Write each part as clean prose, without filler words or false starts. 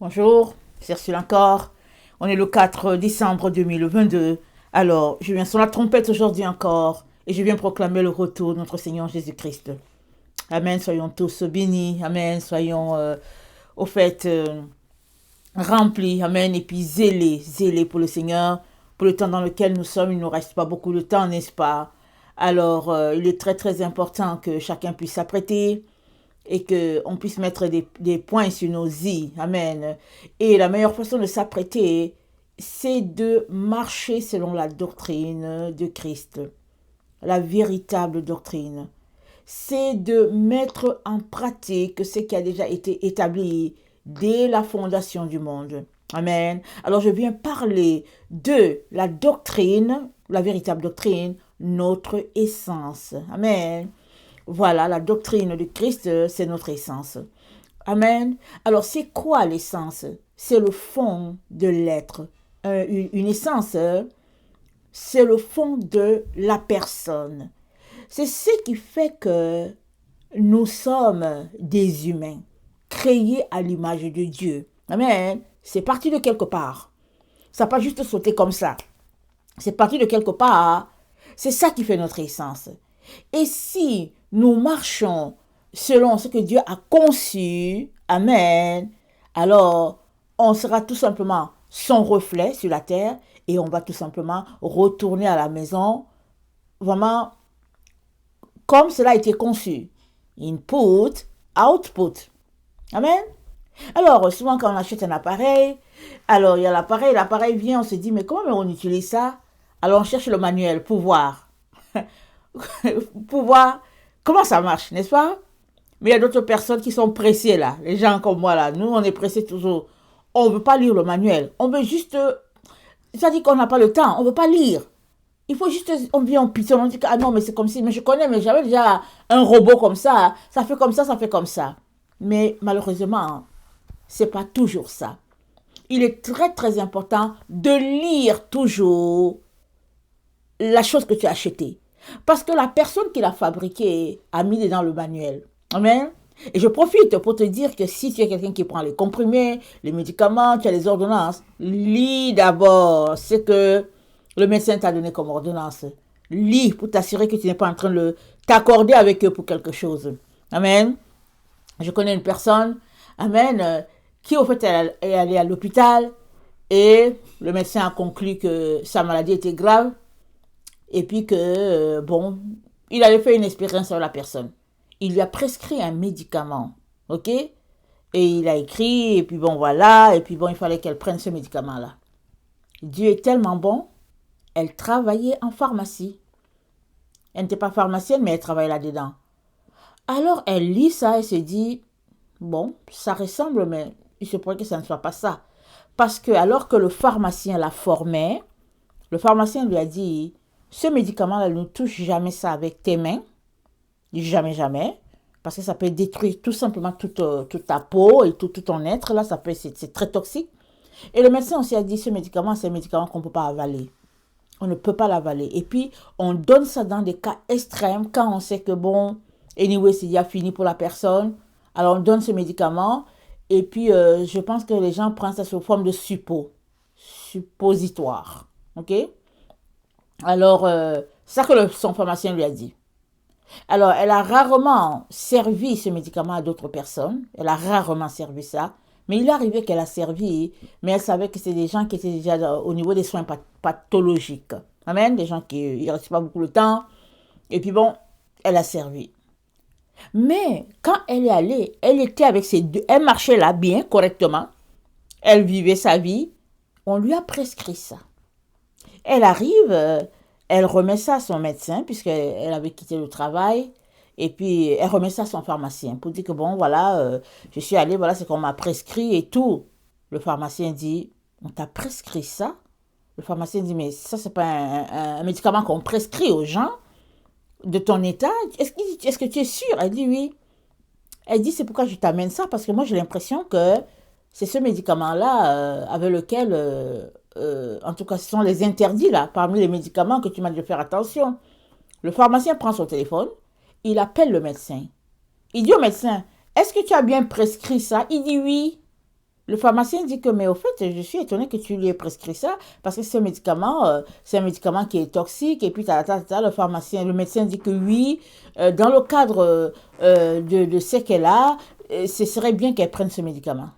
Bonjour, c'est Ursule encore. On est le 4 décembre 2022. Alors, je viens sur la trompette aujourd'hui encore et je viens proclamer le retour de notre Seigneur Jésus-Christ. Amen, soyons tous bénis. Amen, soyons au fait remplis. Amen, et puis zélés pour le Seigneur. Pour le temps dans lequel nous sommes, il ne nous reste pas beaucoup de temps, n'est-ce pas? Alors, il est très très important que chacun puisse s'apprêter et qu'on puisse mettre des points sur nos i. Amen. Et la meilleure façon de s'apprêter, c'est de marcher selon la doctrine de Christ, la véritable doctrine. C'est de mettre en pratique ce qui a déjà été établi dès la fondation du monde. Amen. Alors je viens parler de la doctrine, la véritable doctrine, notre essence. Amen. Voilà, la doctrine de Christ, c'est notre essence. Amen. Alors, c'est quoi l'essence? C'est le fond de l'être. Une essence, c'est le fond de la personne. C'est ce qui fait que nous sommes des humains, créés à l'image de Dieu. Amen. C'est parti de quelque part. Ça n'a pas juste sauté comme ça. C'est parti de quelque part. C'est ça qui fait notre essence. Et si nous marchons selon ce que Dieu a conçu, amen, alors on sera tout simplement son reflet sur la terre et on va tout simplement retourner à la maison vraiment comme cela a été conçu. Input, output. Amen. Alors, souvent quand on achète un appareil, alors il y a l'appareil vient, on se dit, mais comment on utilise ça? Alors on cherche le manuel pour voir. Pour voir comment ça marche, n'est-ce pas? Mais il y a d'autres personnes qui sont pressées là, les gens comme moi là. Nous, on est pressés toujours. On ne veut pas lire le manuel. On veut juste. Ça dit qu'on n'a pas le temps. On ne veut pas lire. Il faut juste. On vient en pitié. On dit ah non, mais c'est comme si. Mais je connais, mais j'avais déjà un robot comme ça. Ça fait comme ça fait comme ça. Mais malheureusement, c'est pas toujours ça. Il est très très important de lire toujours la chose que tu as achetée. Parce que la personne qui l'a fabriqué a mis dedans le manuel. Amen. Et je profite pour te dire que si tu es quelqu'un qui prend les comprimés, les médicaments, tu as les ordonnances, lis d'abord ce que le médecin t'a donné comme ordonnance. Lis pour t'assurer que tu n'es pas en train de t'accorder avec eux pour quelque chose. Amen. Je connais une personne, amen, qui au fait est allée à l'hôpital et le médecin a conclu que sa maladie était grave et puis que, bon, il avait fait une expérience sur la personne. Il lui a prescrit un médicament, ok? Et il a écrit, et puis bon, voilà, et puis bon, il fallait qu'elle prenne ce médicament-là. Dieu est tellement bon, elle travaillait en pharmacie. Elle n'était pas pharmacienne, mais elle travaillait là-dedans. Alors, elle lit ça et se dit, bon, ça ressemble, mais il se pourrait que ça ne soit pas ça. Parce que alors que le pharmacien la formait, le pharmacien lui a dit, ce médicament-là ne touche jamais ça avec tes mains. Jamais, jamais. Parce que ça peut détruire tout simplement toute ta peau et tout ton être. Là, c'est très toxique. Et le médecin aussi a dit, ce médicament, c'est un médicament qu'on ne peut pas avaler. On ne peut pas l'avaler. Et puis, on donne ça dans des cas extrêmes, quand on sait que, bon, anyway, c'est déjà fini pour la personne. Alors, on donne ce médicament. Et puis, je pense que les gens prennent ça sous forme de suppositoire. OK? Alors, c'est ça que son pharmacien lui a dit. Alors, elle a rarement servi ce médicament à d'autres personnes. Elle a rarement servi ça. Mais il est arrivé qu'elle a servi, mais elle savait que c'est des gens qui étaient déjà au niveau des soins pathologiques. Amen. Des gens qui ne restent pas beaucoup de temps. Et puis bon, elle a servi. Mais quand elle est allée, elle était avec ses deux. Elle marchait là bien, correctement. Elle vivait sa vie. On lui a prescrit ça. Elle arrive, elle remet ça à son médecin, puisqu'elle avait quitté le travail. Et puis, elle remet ça à son pharmacien pour dire que, bon, voilà, je suis allée, voilà, c'est qu'on m'a prescrit et tout. Le pharmacien dit, on t'a prescrit ça? Le pharmacien dit, mais ça, c'est pas un médicament qu'on prescrit aux gens de ton état. Est-ce que tu es sûre? Elle dit, oui. Elle dit, c'est pourquoi je t'amène ça, parce que moi, j'ai l'impression que c'est ce médicament-là avec lequel, en tout cas, ce sont les interdits, là, parmi les médicaments que tu m'as dit de faire attention. Le pharmacien prend son téléphone, il appelle le médecin. Il dit au médecin, est-ce que tu as bien prescrit ça? Il dit oui. Le pharmacien dit que, mais au fait, je suis étonné que tu lui aies prescrit ça, parce que c'est un médicament qui est toxique, et puis le pharmacien, le médecin dit que oui, dans le cadre de ce qu'elle a, ce serait bien qu'elle prenne ce médicament.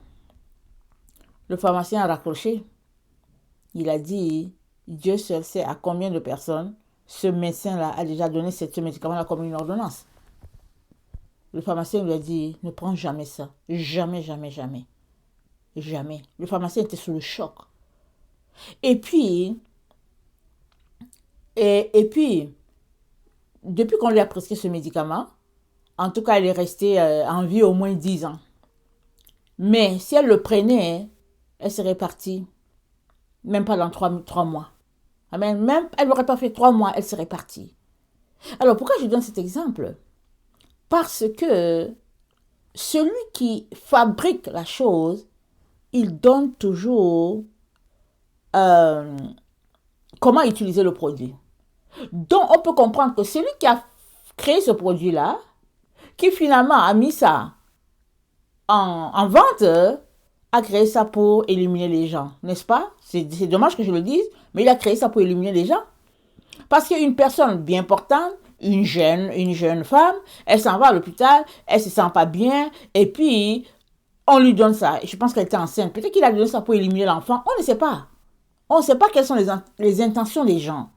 Le pharmacien a raccroché. Il a dit, Dieu seul sait à combien de personnes ce médecin-là a déjà donné ce médicament-là comme une ordonnance. Le pharmacien lui a dit, ne prends jamais ça. Jamais, jamais, jamais. Jamais. Le pharmacien était sous le choc. Et puis, et puis, depuis qu'on lui a prescrit ce médicament, en tout cas, elle est restée en vie au moins 10 ans. Mais si elle le prenait, elle serait partie, même pas dans 3 mois. Amen. Même, elle n'aurait pas fait 3 mois, elle serait partie. Alors, pourquoi je donne cet exemple? Parce que celui qui fabrique la chose, il donne toujours comment utiliser le produit. Donc, on peut comprendre que celui qui a créé ce produit-là, qui finalement a mis ça en vente, a créé ça pour éliminer les gens, n'est-ce pas? C'est dommage que je le dise, mais il a créé ça pour éliminer les gens. Parce qu'une personne bien portante, une jeune femme, elle s'en va à l'hôpital, elle se sent pas bien, et puis on lui donne ça. Je pense qu'elle était enceinte. Peut-être qu'il a donné ça pour éliminer l'enfant. On ne sait pas. On ne sait pas quelles sont les intentions des gens.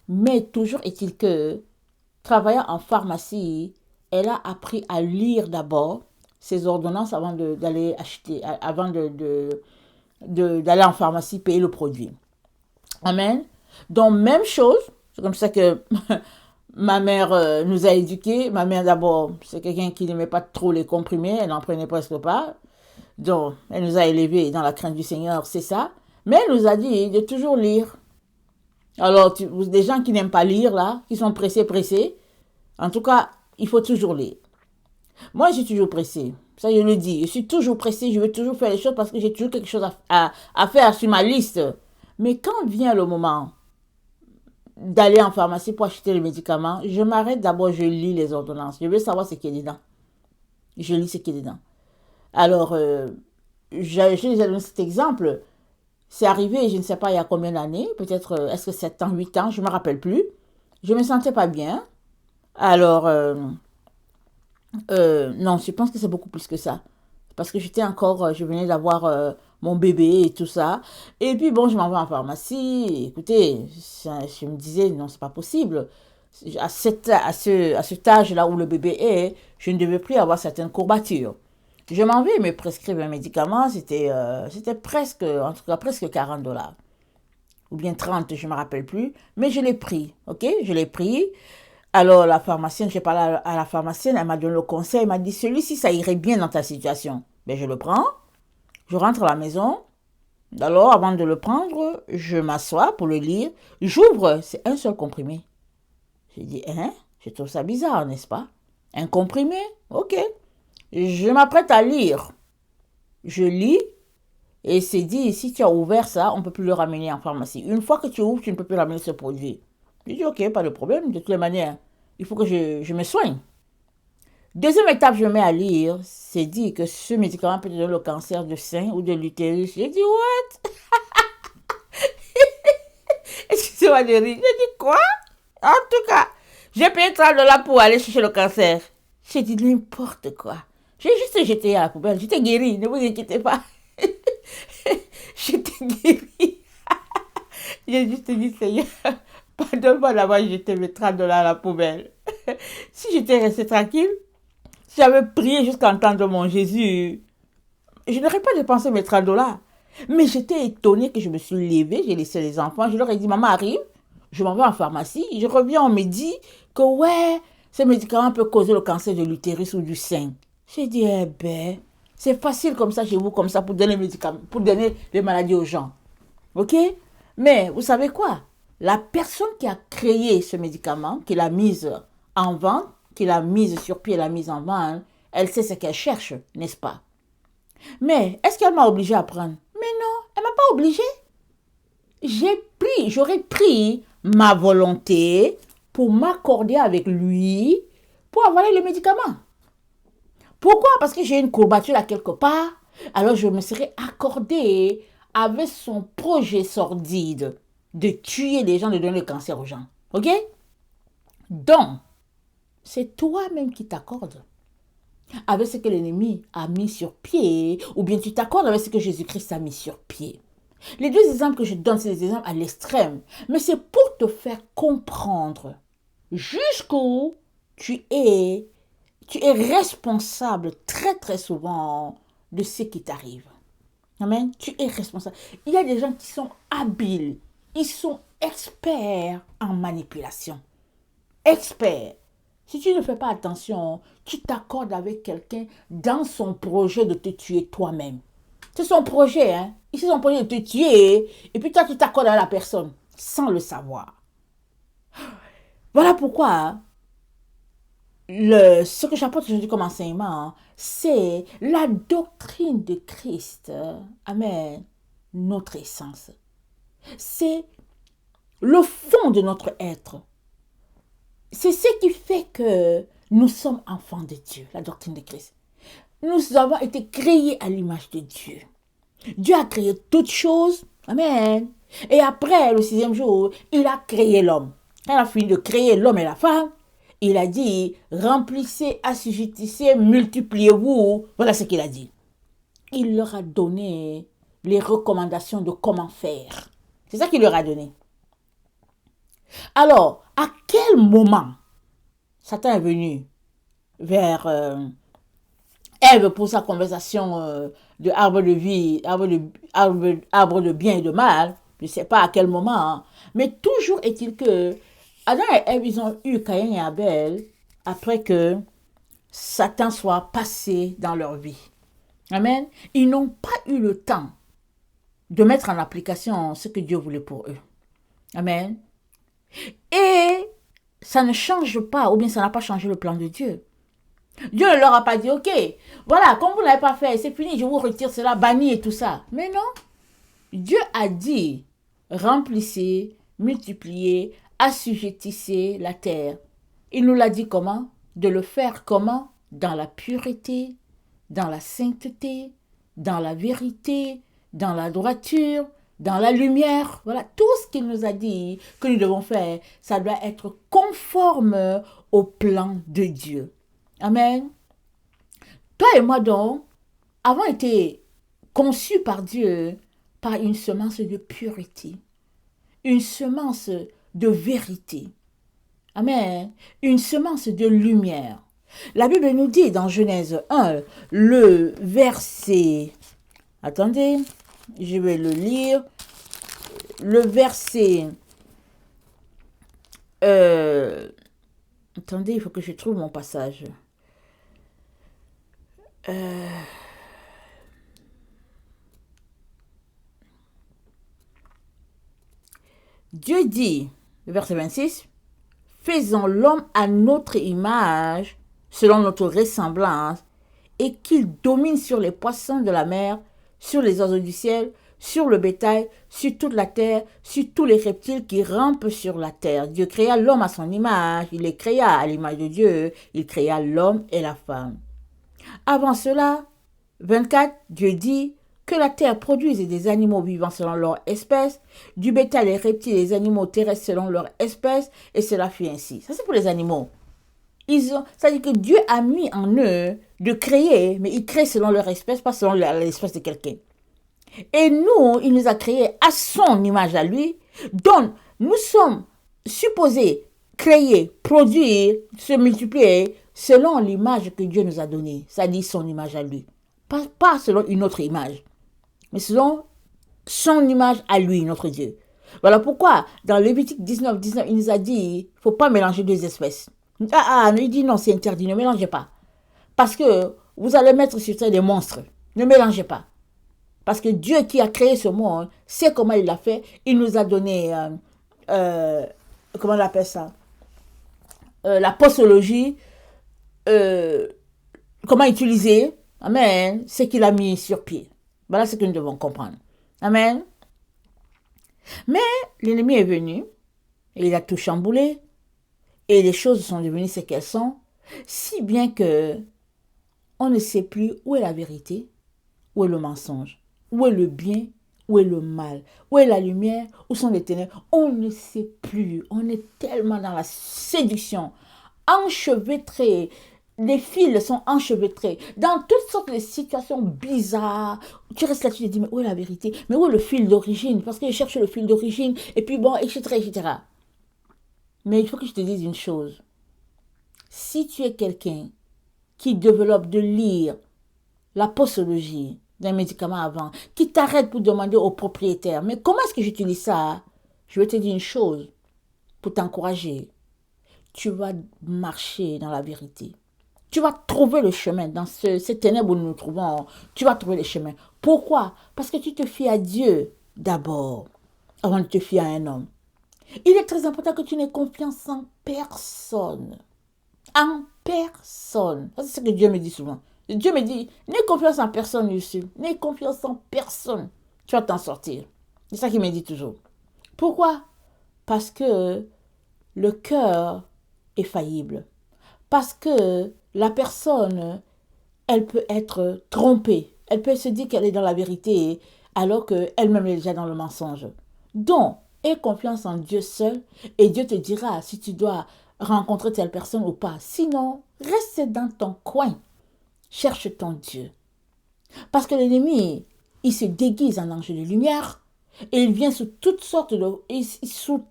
Mais toujours est-il que, travaillant en pharmacie, elle a appris à lire d'abord ses ordonnances avant d'aller acheter, avant d'aller en pharmacie payer le produit. Amen. Donc, même chose, c'est comme ça que ma mère nous a éduqués. Ma mère, d'abord, c'est quelqu'un qui n'aimait pas trop les comprimés, elle n'en prenait presque pas. Donc, elle nous a élevés dans la crainte du Seigneur, c'est ça. Mais elle nous a dit de toujours lire. Alors, des gens qui n'aiment pas lire, là, qui sont pressés, en tout cas, il faut toujours lire. Moi, je suis toujours pressée. Ça, je le dis. Je suis toujours pressée, je veux toujours faire les choses parce que j'ai toujours quelque chose à faire sur ma liste. Mais quand vient le moment d'aller en pharmacie pour acheter les médicaments, je m'arrête d'abord, je lis les ordonnances. Je veux savoir ce qui est dedans. Je lis ce qui est dedans. Alors, je vous ai donné cet exemple. C'est arrivé, je ne sais pas il y a combien d'années, peut-être, est-ce que 7 ans, 8 ans, je ne me rappelle plus. Je ne me sentais pas bien. Alors, non, je pense que c'est beaucoup plus que ça. Parce que je venais d'avoir mon bébé et tout ça. Et puis bon, je m'en vais en pharmacie. Écoutez, je me disais, non, c'est pas possible. À cet âge-là où le bébé est, je ne devais plus avoir certaines courbatures. Je m'en vais me prescrire un médicament, c'était presque, en tout cas presque $40. Ou bien 30, je ne me rappelle plus. Mais je l'ai pris, ok? Je l'ai pris. Alors la pharmacienne, j'ai parlé à la pharmacienne, elle m'a donné le conseil, elle m'a dit, celui-ci, ça irait bien dans ta situation. Ben, je le prends, je rentre à la maison. Alors, avant de le prendre, je m'assois pour le lire. J'ouvre, c'est un seul comprimé. J'ai dit, hein? Je trouve ça bizarre, n'est-ce pas? Un comprimé? Ok. Je m'apprête à lire. Je lis et c'est dit, si tu as ouvert ça, on ne peut plus le ramener en pharmacie. Une fois que tu ouvres, tu ne peux plus ramener ce produit. Je dis, ok, pas de problème, de toutes les manières, il faut que je me soigne. Deuxième étape, je mets à lire, c'est dit que ce médicament peut donner le cancer du sein ou de l'utérus. J'ai dit, what? Excusez-moi de rire. J'ai dit, quoi? En tout cas, j'ai payé $30 pour aller chercher le cancer. J'ai dit n'importe quoi. J'ai juste jeté à la poubelle. J'étais guérie, ne vous inquiétez pas. J'étais guérie. J'ai juste dit, Seigneur, pardonne-moi d'avoir jeté mes $30 à la poubelle. Si j'étais restée tranquille, si j'avais prié jusqu'à entendre mon Jésus, je n'aurais pas dépensé mes $30. Mais j'étais étonnée que je me suis levée, j'ai laissé les enfants, je leur ai dit, maman arrive, je m'en vais en pharmacie, je reviens, on me dit que ouais, ce médicament peut causer le cancer de l'utérus ou du sein. J'ai dit, eh ben, c'est facile comme ça chez vous, comme ça, pour donner les médicaments, pour donner les maladies aux gens. Ok? Mais vous savez quoi? La personne qui a créé ce médicament, qui l'a mise en vente, qui l'a mise sur pied, l'a mise en vente, elle sait ce qu'elle cherche, n'est-ce pas? Mais est-ce qu'elle m'a obligée à prendre? Mais non, elle m'a pas obligée. J'aurais pris ma volonté pour m'accorder avec lui pour avaler le médicament. Pourquoi? Parce que j'ai une courbature là quelque part. alors je me serais accordé avec son projet sordide de tuer les gens, de donner le cancer aux gens. Ok? Donc, c'est toi-même qui t'accordes avec ce que l'ennemi a mis sur pied, ou bien tu t'accordes avec ce que Jésus-Christ a mis sur pied. Les deux exemples que je donne, c'est des exemples à l'extrême, mais c'est pour te faire comprendre jusqu'où tu es responsable très très souvent de ce qui t'arrive. Amen. Tu es responsable. Il y a des gens qui sont habiles, ils sont experts en manipulation. Experts. Si tu ne fais pas attention, tu t'accordes avec quelqu'un dans son projet de te tuer toi-même. C'est son projet, hein. C'est son projet de te tuer, et puis toi tu t'accordes à la personne sans le savoir. Voilà pourquoi ce que j'apporte aujourd'hui comme enseignement, c'est la doctrine de Christ. Amen. Notre essence. C'est le fond de notre être. C'est ce qui fait que nous sommes enfants de Dieu, la doctrine de Christ. Nous avons été créés à l'image de Dieu. Dieu a créé toutes choses. Amen. Et après, le 6e jour, il a créé l'homme. Quand il a fini de créer l'homme et la femme, il a dit, remplissez, assujettissez, multipliez-vous. Voilà ce qu'il a dit. Il leur a donné les recommandations de comment faire. C'est ça qu'il leur a donné. Alors, à quel moment Satan est venu vers Ève pour sa conversation de arbre de vie, arbre de bien et de mal? Je ne sais pas à quel moment, hein. Mais toujours est-il que Adam et Ève, ils ont eu Caïn et Abel après que Satan soit passé dans leur vie. Amen. Ils n'ont pas eu le temps de mettre en application ce que Dieu voulait pour eux. Amen. Et ça ne change pas, ou bien ça n'a pas changé le plan de Dieu. Dieu ne leur a pas dit, ok, voilà, comme vous ne l'avez pas fait, c'est fini, je vous retire cela, banni et tout ça. Mais non. Dieu a dit, remplissez, multipliez, assujettissez la terre. Il nous l'a dit comment? De le faire comment? Dans la pureté, dans la sainteté, dans la vérité, dans la droiture, dans la lumière. Voilà, tout ce qu'il nous a dit que nous devons faire, ça doit être conforme au plan de Dieu. Amen. Toi et moi donc, avons été conçus par Dieu par une semence de pureté, une semence de vérité. Amen. Une semence de lumière. La Bible nous dit dans Genèse 1, le verset... Attendez, je vais le lire. Le verset... attendez, il faut que je trouve mon passage. Dieu dit, verset 26, faisons l'homme à notre image, selon notre ressemblance, et qu'il domine sur les poissons de la mer, sur les oiseaux du ciel, sur le bétail, sur toute la terre, sur tous les reptiles qui rampent sur la terre. Dieu créa l'homme à son image, il les créa à l'image de Dieu, il créa l'homme et la femme. Avant cela, 24, Dieu dit que la terre produise des animaux vivants selon leur espèce, du bétail, les reptiles et les animaux terrestres selon leur espèce, et cela fut ainsi. Ça, c'est pour les animaux. C'est-à-dire que Dieu a mis en eux de créer, mais ils créent selon leur espèce, pas selon l'espèce de quelqu'un. Et nous, il nous a créés à son image à lui, donc nous sommes supposés créer, produire, se multiplier selon l'image que Dieu nous a donnée, c'est-à-dire son image à lui. Pas selon une autre image, mais selon son image à lui, notre Dieu. Voilà pourquoi, dans Lévitique 19, il nous a dit, il ne faut pas mélanger deux espèces. Il dit non, c'est interdit, ne mélangez pas. Parce que vous allez mettre sur terre des monstres. Ne mélangez pas. Parce que Dieu qui a créé ce monde, sait comment il l'a fait. Il nous a donné, comment on appelle ça, la postologie, comment utiliser, amen, ce qu'il a mis sur pied. Voilà ce que nous devons comprendre. Amen. Mais l'ennemi est venu, et il a tout chamboulé, et les choses sont devenues ce qu'elles sont, si bien que on ne sait plus où est la vérité, Où est le mensonge? Où est le bien? Où est le mal? Où est la lumière? Où sont les ténèbres? On ne sait plus. On est tellement dans la séduction, enchevêtré. Les fils sont enchevêtrés dans toutes sortes de situations bizarres. Tu restes là, tu te dis, mais où est la vérité? Mais où est le fil d'origine? Parce que je cherche le fil d'origine, et puis bon, etc., etc. Mais il faut que je te dise une chose. Si tu es quelqu'un qui développe de lire la posologie d'un médicament avant, qui t'arrête pour demander au propriétaire, mais comment est-ce que j'utilise ça? Je vais te dire une chose pour t'encourager. Tu vas marcher dans la vérité. Tu vas trouver le chemin dans ces ténèbres où nous nous trouvons. Tu vas trouver le chemin. Pourquoi? Parce que tu te fies à Dieu d'abord, avant de te fier à un homme. Il est très important que tu n'aies confiance en personne. En personne. C'est ce que Dieu me dit souvent. Dieu me dit, n'aie confiance en personne ici. N'aie confiance en personne. Tu vas t'en sortir. C'est ça qu'il me dit toujours. Pourquoi? Parce que le cœur est faillible. Parce que la personne, elle peut être trompée. Elle peut se dire qu'elle est dans la vérité alors qu'elle-même est déjà dans le mensonge. Donc, aie confiance en Dieu seul et Dieu te dira si tu dois rencontrer telle personne ou pas. Sinon, reste dans ton coin. Cherche ton Dieu. Parce que l'ennemi, il se déguise en ange de lumière et il vient sous toutes sortes sous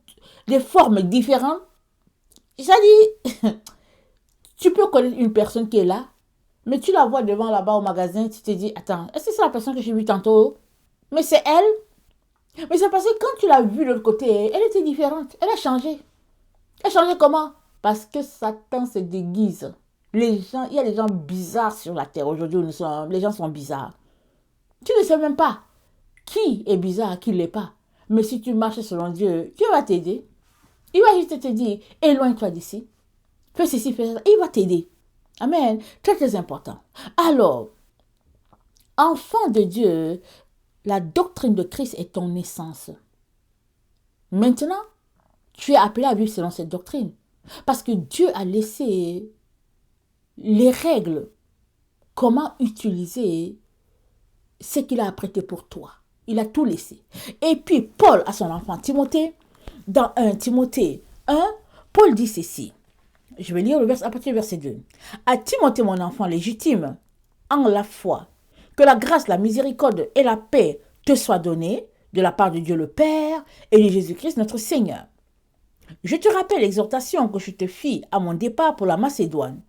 des formes différentes. C'est-à-dire, tu peux connaître une personne qui est là, mais tu la vois devant là-bas au magasin, tu te dis, attends, est-ce que c'est la personne que j'ai vue tantôt? Mais c'est elle. Mais c'est parce que quand tu l'as vue de l'autre côté, elle était différente. Elle a changé. Elle a changé comment? Parce que Satan se déguise. Il y a des gens bizarres sur la terre aujourd'hui où les gens sont bizarres. Tu ne sais même pas qui est bizarre, qui ne l'est pas. Mais si tu marches selon Dieu, Dieu va t'aider. Il va juste te dire, éloigne-toi d'ici. Fais ceci, fais ça. Il va t'aider. Amen. Très, très important. Alors, enfant de Dieu, la doctrine de Christ est ton essence. Maintenant, tu es appelé à vivre selon cette doctrine. Parce que Dieu a laissé les règles, comment utiliser ce qu'il a apprêté pour toi. Il a tout laissé. Et puis, Paul, à son enfant Timothée, dans 1 Timothée 1, Paul dit ceci. Je vais lire le verset, à partir du verset 2. À Timothée, mon enfant légitime, en la foi, que la grâce, la miséricorde et la paix te soient données de la part de Dieu le Père et de Jésus-Christ notre Seigneur. Je te rappelle l'exhortation que je te fis à mon départ pour la Macédoine,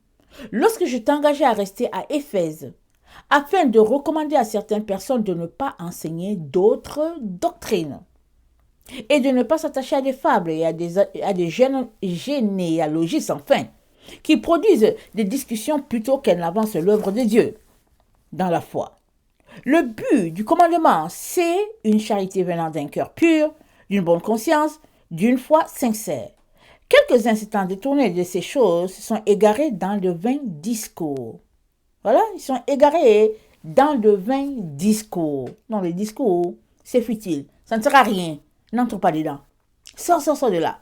lorsque je t'engageais à rester à Éphèse, afin de recommander à certaines personnes de ne pas enseigner d'autres doctrines et de ne pas s'attacher à des fables et à des généalogies sans fin, qui produisent des discussions plutôt qu'elles n'avancent l'œuvre de Dieu dans la foi. Le but du commandement, c'est une charité venant d'un cœur pur, d'une bonne conscience, d'une foi sincère. Quelques-uns s'étant détournés de ces choses se sont égarés dans de vains discours. Voilà, ils sont égarés dans de vains discours. Non, les discours, c'est futile. Ça ne sert à rien. N'entre pas dedans. Sors de là.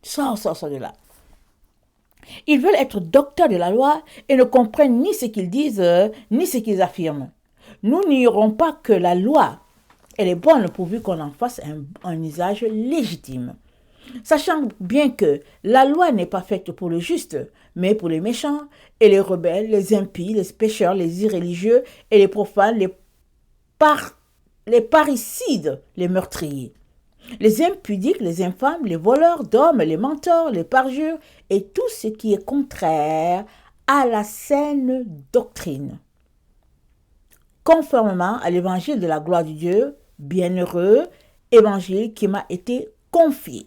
Sors de là. Ils veulent être docteurs de la loi et ne comprennent ni ce qu'ils disent, ni ce qu'ils affirment. Nous n'ignorons pas que la loi, elle est bonne pourvu qu'on en fasse un usage légitime. Sachant bien que la loi n'est pas faite pour le juste, mais pour les méchants et les rebelles, les impies, les pécheurs, les irréligieux et les profanes, les parricides, les meurtriers, les impudiques, les infâmes, les voleurs d'hommes, les menteurs, les parjures et tout ce qui est contraire à la saine doctrine. Conformément à l'évangile de la gloire de Dieu, bienheureux évangile qui m'a été confié.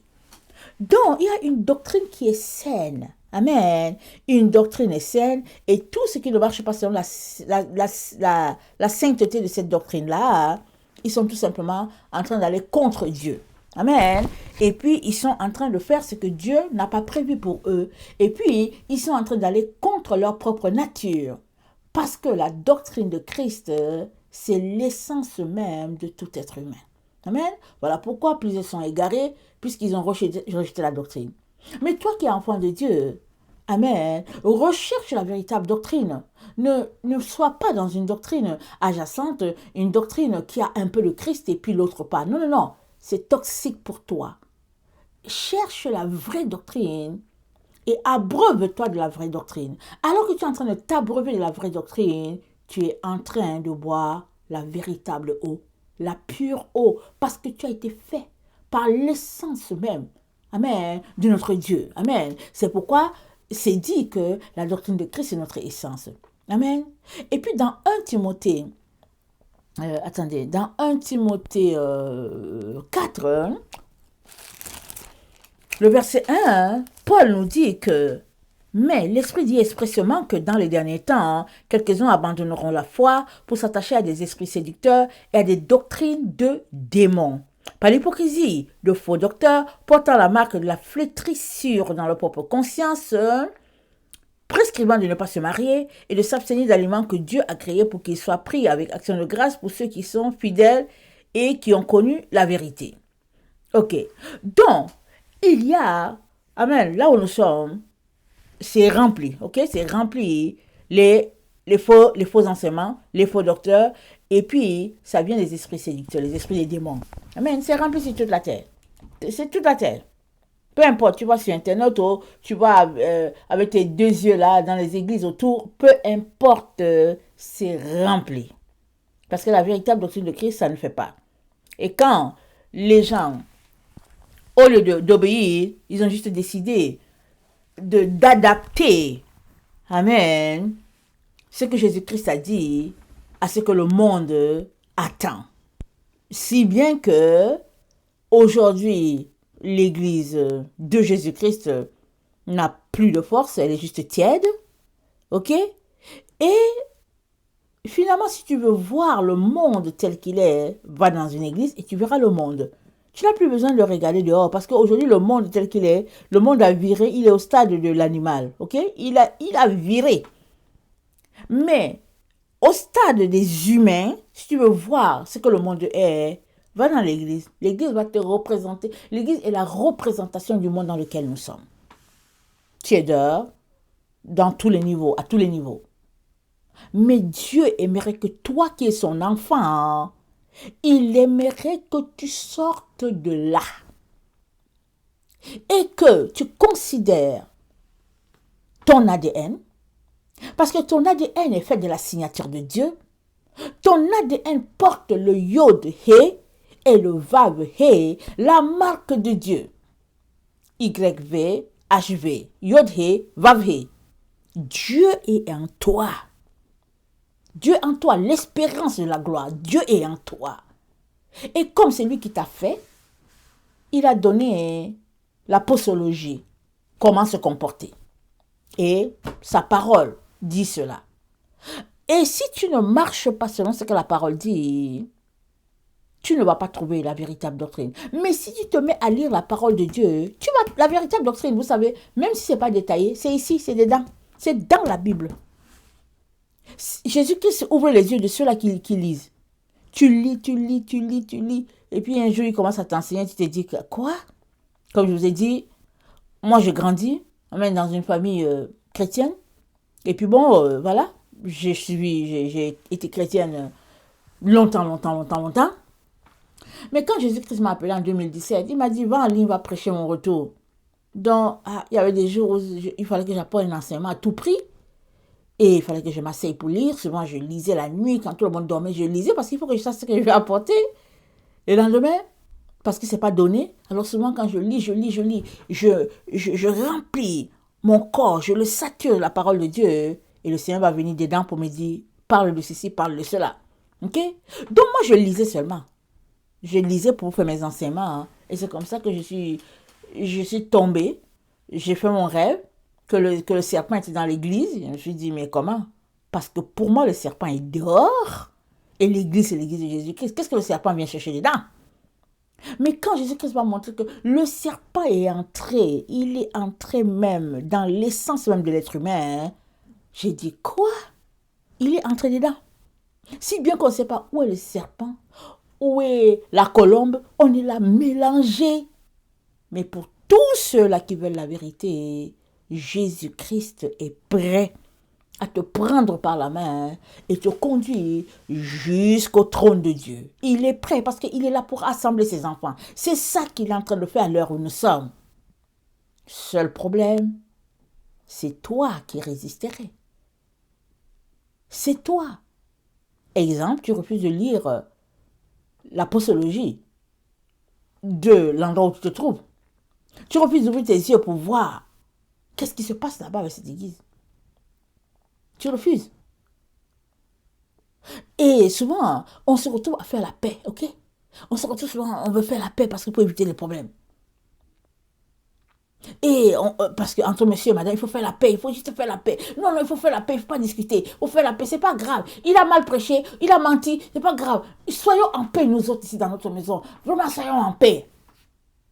Donc, il y a une doctrine qui est saine. Amen. Une doctrine est saine et tout ce qui ne marche pas selon la sainteté de cette doctrine-là, ils sont tout simplement en train d'aller contre Dieu. Amen. Et puis, ils sont en train de faire ce que Dieu n'a pas prévu pour eux. Et puis, ils sont en train d'aller contre leur propre nature. Parce que la doctrine de Christ, c'est l'essence même de tout être humain. Amen. Voilà pourquoi plusieurs sont égarés, puisqu'ils ont rejeté la doctrine. Mais toi qui es enfant de Dieu, Amen. Recherche la véritable doctrine. Ne sois pas dans une doctrine adjacente, une doctrine qui a un peu le Christ et puis l'autre pas. Non, non, non. C'est toxique pour toi. Cherche la vraie doctrine et abreuve-toi de la vraie doctrine. Alors que tu es en train de t'abreuver de la vraie doctrine, tu es en train de boire la véritable eau, la pure eau, parce que tu as été fait par l'essence même, amen, de notre Dieu. Amen. C'est pourquoi c'est dit que la doctrine de Christ est notre essence. Amen. Et puis dans 1 Timothée, dans 1 Timothée 4, le verset 1, Paul nous dit que mais l'Esprit dit expressément que dans les derniers temps, quelques-uns abandonneront la foi pour s'attacher à des esprits séducteurs et à des doctrines de démons. Par l'hypocrisie de faux docteurs portant la marque de la flétrissure dans leur propre conscience, prescrivant de ne pas se marier et de s'abstenir d'aliments que Dieu a créés pour qu'ils soient pris avec action de grâce pour ceux qui sont fidèles et qui ont connu la vérité. Ok, donc, il y a, amen, là où nous sommes, c'est rempli, ok? C'est rempli les faux enseignements, les faux docteurs, et puis ça vient des esprits séducteurs, les esprits des démons. Amen, c'est rempli sur toute la terre. C'est toute la terre. Peu importe, tu vas sur Internet ou tu vas avec tes deux yeux là dans les églises autour, peu importe, c'est rempli. Parce que la véritable doctrine de Christ, ça ne fait pas. Et quand les gens, au lieu d'obéir, ils ont juste décidé d'adapter, amen, ce que Jésus-Christ a dit à ce que le monde attend. Si bien que aujourd'hui, l'Église de Jésus-Christ n'a plus de force, elle est juste tiède, ok? Et finalement, si tu veux voir le monde tel qu'il est, va dans une église et tu verras le monde. Tu n'as plus besoin de le regarder dehors parce qu'aujourd'hui, le monde tel qu'il est, le monde a viré, il est au stade de l'animal, ok? Il a viré. Mais au stade des humains, si tu veux voir ce que le monde est, va dans l'église. L'église va te représenter. L'église est la représentation du monde dans lequel nous sommes. Tièdeur, dans tous les niveaux, à tous les niveaux. Mais Dieu aimerait que toi qui es son enfant, il aimerait que tu sortes de là. Et que tu considères ton ADN, parce que ton ADN est fait de la signature de Dieu. Ton ADN porte le yod He et le vav He, la marque de Dieu. YV, HV, yod He, vav He. Dieu est en toi. Dieu est en toi, l'espérance de la gloire. Dieu est en toi. Et comme c'est lui qui t'a fait, il a donné la posologie, comment se comporter. Et sa parole dit cela. Et si tu ne marches pas selon ce que la parole dit, tu ne vas pas trouver la véritable doctrine. Mais si tu te mets à lire la parole de Dieu, tu vas, la véritable doctrine, vous savez, même si ce n'est pas détaillé, c'est ici, c'est dedans. C'est dans la Bible. Jésus-Christ ouvre les yeux de ceux-là qui lisent. Tu lis. Et puis un jour, il commence à t'enseigner, tu te dis, quoi? Comme je vous ai dit, moi j'ai grandi, même dans une famille chrétienne. Et puis bon, voilà, j'ai été chrétienne longtemps. Mais quand Jésus-Christ m'a appelé en 2017, il m'a dit, va en ligne, va prêcher mon retour. Donc, il y avait des jours où il fallait que j'apprenne un enseignement à tout prix. Et il fallait que je m'asseye pour lire. Souvent, je lisais la nuit. Quand tout le monde dormait, je lisais parce qu'il faut que je sache ce que je vais apporter. Et le lendemain, parce que ce n'est pas donné. Alors souvent, quand je lis, je remplis mon corps, je le sature de la parole de Dieu. Et le Seigneur va venir dedans pour me dire, parle de ceci, parle de cela. Ok? Donc moi, je lisais seulement. Je lisais pour faire mes enseignements. Et c'est comme ça que je suis tombée. J'ai fait mon rêve. Que le serpent était dans l'église. Je me suis dit, mais comment? Parce que pour moi, le serpent est dehors. Et l'église, c'est l'église de Jésus-Christ. Qu'est-ce que le serpent vient chercher dedans? Mais quand Jésus-Christ m'a montré que le serpent est entré, il est entré même dans l'essence même de l'être humain, j'ai dit, quoi? Il est entré dedans. Si bien qu'on ne sait pas où est le serpent, où est la colombe, on est là mélangé. Mais pour tous ceux-là qui veulent la vérité, Jésus-Christ est prêt à te prendre par la main et te conduire jusqu'au trône de Dieu. Il est prêt parce qu'il est là pour assembler ses enfants. C'est ça qu'il est en train de faire à l'heure où nous sommes. Seul problème, c'est toi qui résisterais. C'est toi. Exemple, tu refuses de lire l'apostologie de l'endroit où tu te trouves. Tu refuses d'ouvrir tes yeux pour voir qu'est-ce qui se passe là-bas avec cette église. Tu refuses. Et souvent, on se retrouve à faire la paix, ok? On se retrouve souvent, on veut faire la paix parce qu'il faut éviter les problèmes. Et parce qu'entre monsieur et madame, il faut faire la paix, il faut juste faire la paix. Non, il faut faire la paix, il ne faut pas discuter. Il faut faire la paix, c'est pas grave. Il a mal prêché, il a menti, c'est pas grave. Soyons en paix, nous autres, ici dans notre maison. Vraiment, soyons en paix.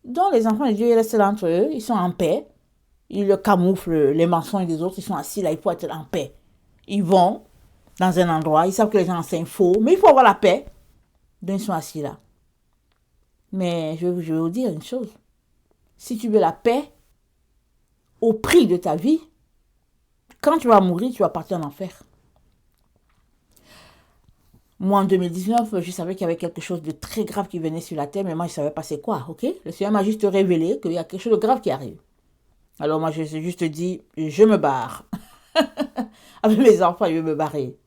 Donc, les enfants de Dieu, ils restent là entre eux, ils sont en paix. Ils camouflent les mensonges des autres, ils sont assis là, il faut être en paix. Ils vont dans un endroit, ils savent que les gens enseignent faux, mais il faut avoir la paix. Donc, ils sont assis là. Mais je vais vous dire une chose. Si tu veux la paix, au prix de ta vie, quand tu vas mourir, tu vas partir en enfer. Moi, en 2019, je savais qu'il y avait quelque chose de très grave qui venait sur la terre, mais moi, je ne savais pas c'est quoi, ok? Le Seigneur m'a juste révélé qu'il y a quelque chose de grave qui arrive. Alors moi, je me suis juste dit, je me barre. Avec mes enfants, je vais me barrer.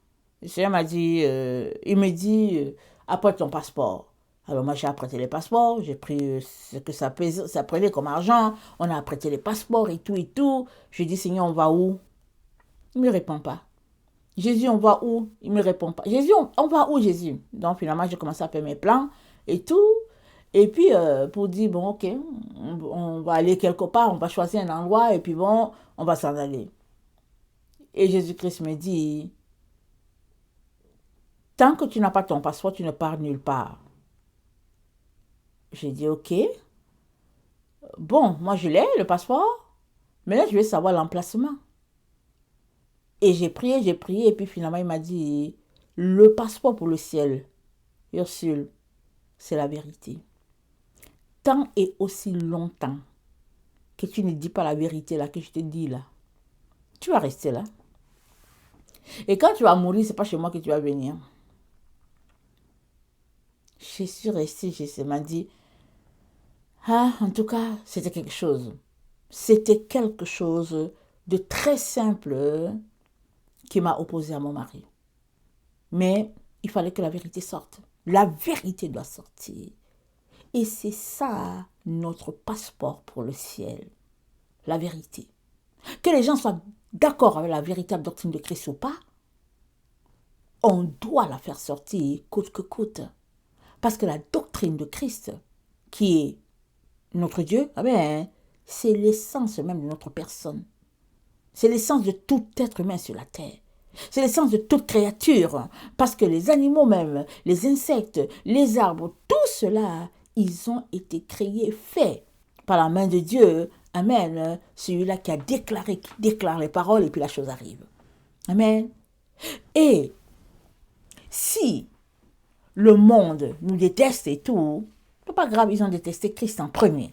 Le Seigneur m'a dit, il me dit, apprête ton passeport. Alors moi, j'ai apprêté les passeports, j'ai pris ce que ça prenait comme argent, on a apprêté les passeports et tout et tout. Je dis, Seigneur, on va où? Il ne me répond pas. Jésus, on va où? Il ne me répond pas. Jésus, on va où, Jésus? Donc finalement, j'ai commencé à faire mes plans et tout. Et puis, pour dire, bon, ok, on va aller quelque part, on va choisir un endroit et puis bon, on va s'en aller. Et Jésus-Christ me dit, tant que tu n'as pas ton passeport, tu ne pars nulle part. J'ai dit, ok. Bon, moi je l'ai, le passeport. Mais là, je vais savoir l'emplacement. Et j'ai prié, et puis finalement, il m'a dit, le passeport pour le ciel, Ursule, c'est la vérité. Tant et aussi longtemps que tu ne dis pas la vérité là, que je te dis là, tu vas rester là. Et quand tu vas mourir, c'est pas chez moi que tu vas venir. Je suis restée, je m'a dit, ah, en tout cas, c'était quelque chose. C'était quelque chose de très simple qui m'a opposé à mon mari. Mais il fallait que la vérité sorte. La vérité doit sortir. Et c'est ça notre passeport pour le ciel. La vérité. Que les gens soient d'accord avec la véritable doctrine de Christ ou pas, on doit la faire sortir coûte que coûte. Parce que la doctrine de Christ, qui est notre Dieu, c'est l'essence même de notre personne. C'est l'essence de tout être humain sur la terre. C'est l'essence de toute créature. Parce que les animaux même, les insectes, les arbres, tout cela, ils ont été créés, faits par la main de Dieu. Amen. Celui-là qui a déclaré, qui déclare les paroles et puis la chose arrive. Amen. Et si le monde nous déteste et tout, c'est pas grave, ils ont détesté Christ en premier.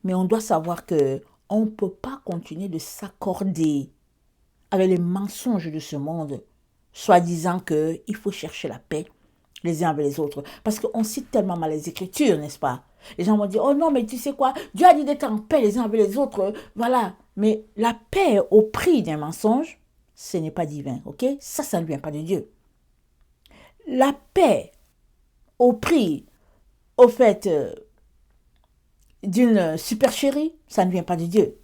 Mais on doit savoir que on ne peut pas continuer de s'accorder avec les mensonges de ce monde, soi-disant qu'il faut chercher la paix les uns avec les autres. Parce qu'on cite tellement mal les Écritures, n'est-ce pas? Les gens vont dire, oh non, mais tu sais quoi, Dieu a dit d'être en paix les uns avec les autres, voilà. Mais la paix au prix d'un mensonge, ce n'est pas divin, ok? Ça ne vient pas de Dieu. La paix au prix, au fait, d'une supercherie, ça ne vient pas de Dieu.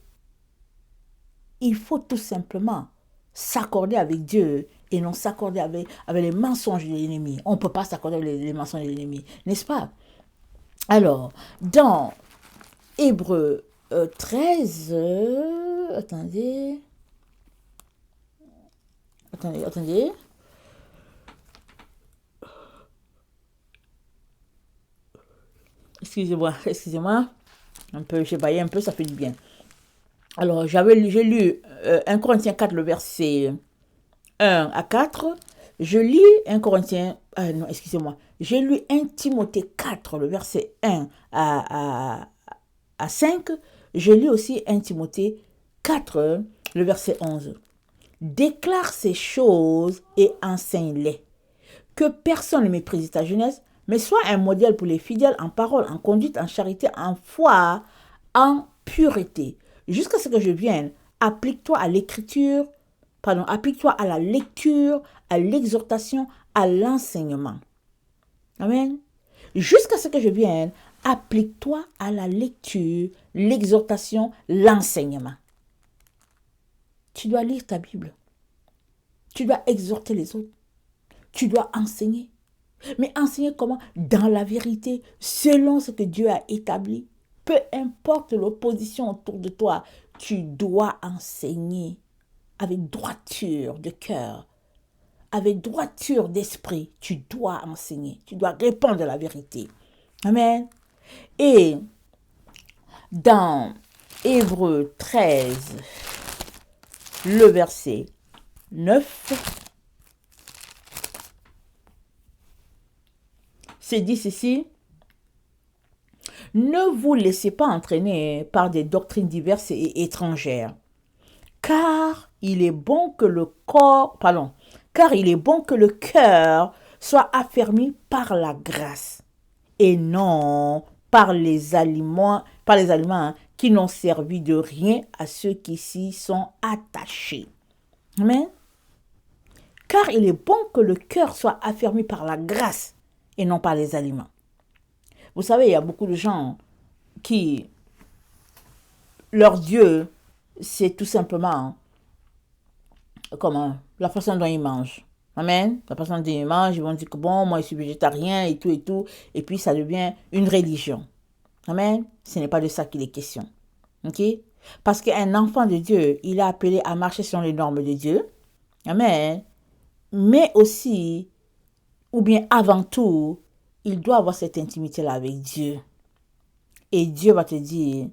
Il faut tout simplement s'accorder avec Dieu et non s'accorder avec les mensonges de l'ennemi. On ne peut pas s'accorder avec les mensonges de l'ennemi, n'est-ce pas? Alors, dans Hébreux 13, attendez. Excusez-moi. Un peu, j'ai baillé un peu, ça fait du bien. Alors, j'ai lu 1 Corinthiens 4, le verset 1 à 4. Je lis 1 Corinthiens... non, excusez-moi. J'ai lu 1 Timothée 4, le verset 1 à 5. Je lis aussi 1 Timothée 4, le verset 11. Déclare ces choses et enseigne-les. Que personne ne méprise ta jeunesse, mais sois un modèle pour les fidèles en parole, en conduite, en charité, en foi, en pureté. Jusqu'à ce que je vienne, applique-toi à l'écriture, applique-toi à la lecture, à l'exhortation, à l'enseignement. Amen. Jusqu'à ce que je vienne, applique-toi à la lecture, l'exhortation, l'enseignement. Tu dois lire ta Bible. Tu dois exhorter les autres. Tu dois enseigner. Mais enseigner comment? Dans la vérité, selon ce que Dieu a établi. Peu importe l'opposition autour de toi, tu dois enseigner avec droiture de cœur, avec droiture d'esprit. Tu dois enseigner. Tu dois répondre à la vérité. Amen. Et dans Hébreux 13, le verset 9, c'est dit ceci: ne vous laissez pas entraîner par des doctrines diverses et étrangères, car il est bon que le cœur soit affermi par la grâce et non par les aliments qui n'ont servi de rien à ceux qui s'y sont attachés. Amen. Car il est bon que le cœur soit affermi par la grâce et non par les aliments. Vous savez, il y a beaucoup de gens qui, leur Dieu, c'est tout simplement la façon dont ils mangent. Amen. La façon dont ils mangent, ils vont dire que bon, moi je suis végétarien et tout. Et puis ça devient une religion. Amen. Ce n'est pas de ça qu'il est question. Ok? Parce qu'un enfant de Dieu, il est appelé à marcher selon les normes de Dieu. Amen. Mais aussi, ou bien avant tout, il doit avoir cette intimité-là avec Dieu. Et Dieu va te dire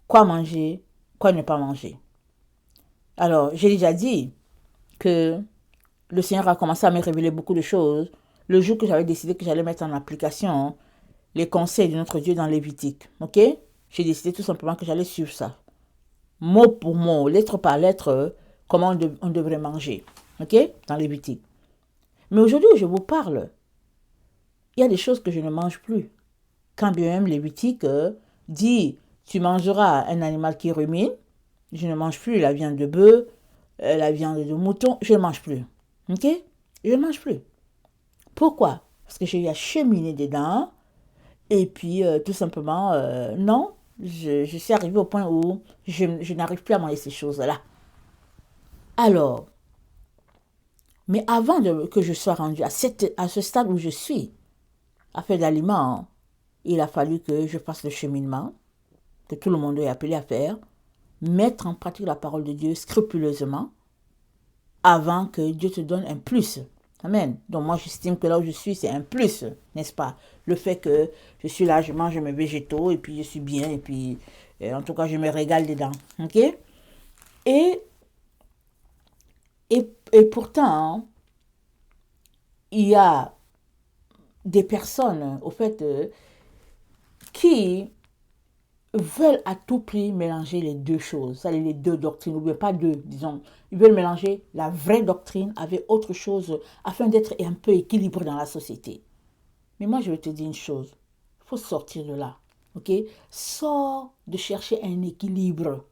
quoi manger, quoi ne pas manger. Alors, j'ai déjà dit que le Seigneur a commencé à me révéler beaucoup de choses le jour que j'avais décidé que j'allais mettre en application les conseils de notre Dieu dans Lévitique. Ok? J'ai décidé tout simplement que j'allais suivre ça. Mot pour mot, lettre par lettre, comment on devrait manger. Ok? Dans Lévitique. Mais aujourd'hui où je vous parle, il y a des choses que je ne mange plus. Quand bien même Lévitique dit, tu mangeras un animal qui rumine, je ne mange plus la viande de bœuf, la viande de mouton, je ne mange plus. Ok? Je ne mange plus. Pourquoi? Parce que j'ai eu à cheminer dedans, et puis tout simplement, non, je suis arrivée au point où je n'arrive plus à manger ces choses-là. Alors, mais avant que je sois rendue à ce stade où je suis, affaire d'aliments, il a fallu que je fasse le cheminement, que tout le monde est appelé à faire, mettre en pratique la parole de Dieu scrupuleusement, avant que Dieu te donne un plus. Amen. Donc moi, j'estime que là où je suis, c'est un plus, n'est-ce pas? Le fait que je suis là, je mange mes végétaux, et puis je suis bien, et puis en tout cas, je me régale dedans. Ok? Et pourtant, il y a des personnes, au fait, qui veulent à tout prix mélanger les deux choses, c'est-à-dire les deux doctrines, ou bien pas deux, disons. Ils veulent mélanger la vraie doctrine avec autre chose afin d'être un peu équilibré dans la société. Mais moi, je vais te dire une chose, il faut sortir de là, ok? Sors de chercher un équilibre.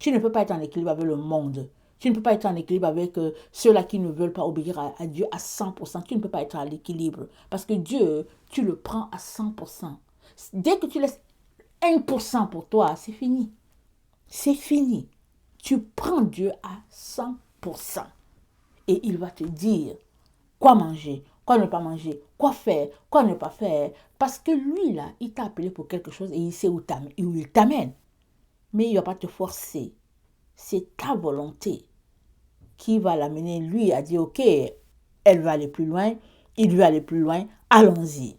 Tu ne peux pas être en équilibre avec le monde. Tu ne peux pas être en équilibre avec ceux-là qui ne veulent pas obéir à Dieu à 100%. Tu ne peux pas être à l'équilibre. Parce que Dieu, tu le prends à 100%. Dès que tu laisses 1% pour toi, c'est fini. C'est fini. Tu prends Dieu à 100%. Et il va te dire quoi manger, quoi ne pas manger, quoi faire, quoi ne pas faire. Parce que lui, là, il t'a appelé pour quelque chose et il sait où il t'amène. Mais il ne va pas te forcer. C'est ta volonté qui va l'amener, lui, à dire, ok, elle va aller plus loin, il veut aller plus loin, allons-y.